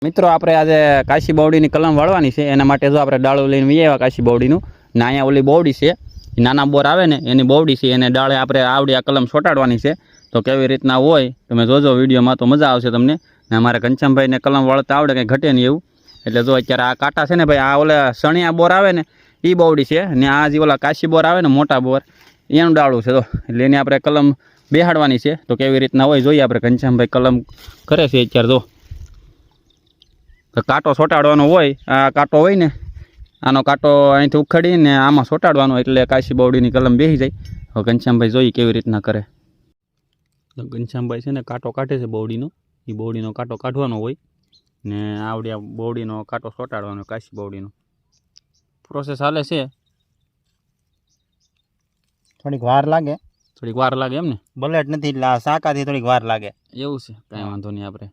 મિત્રો આપણે આજે કાશી બાવડીની કલમ વાળવાની છે એના માટે જો આપણે ડાળું લઈને વી આવ્યા કાશી બાવડીનું ને અહીંયા ઓલી બાવડી છે નાના બોર આવે ને એની બાવડી છે એને ડાળે આપણે આવડી આ કલમ છોટાડવાની છે તો કેવી રીતના હોય તમે જોજો વિડીયોમાં તો મજા આવશે તમને ને અમારે ઘનશ્યામભાઈને કલમ વાળતા આવડે કંઈ ઘટે નહીં એવું એટલે જો અત્યારે આ કાંટા છે ને ભાઈ આ ઓલા સણિયા બોર આવે ને એ બાવડી છે ને આ જે ઓલા કાશી બોર આવે ને મોટા બોર એનું ડાળું છે તો એટલે એની આપણે કલમ બેહાડવાની છે તો કેવી રીતના હોય જોઈએ આપણે ઘનશ્યામભાઈ કલમ કરે છે અત્યારે જો કાંટો ચોંટાડવાનો હોય આ કાંટો હોય ને આનો કાંટો અહીંથી ઉખાડીને આમાં ચોંટાડવાનો એટલે કાશી બાવડીની કલમ બેસી જાય. હવે ઘનશ્યામભાઈ જોઈએ કેવી રીતના કરે. તો ઘનશ્યામભાઈ છે ને કાંટો કાઢે છે બાવડીનો એ બાવડીનો કાંટો કાઢવાનો હોય ને આવડી આ બાવડીનો કાંટો ચોંટાડવાનો કાશી બાવડીનો પ્રોસેસ હાલે છે. થોડીક વાર લાગે એમ ને બલેટ નથી એટલે આ સાકાથી થોડીક વાર લાગે એવું છે કાંઈ વાંધો નહીં આપણે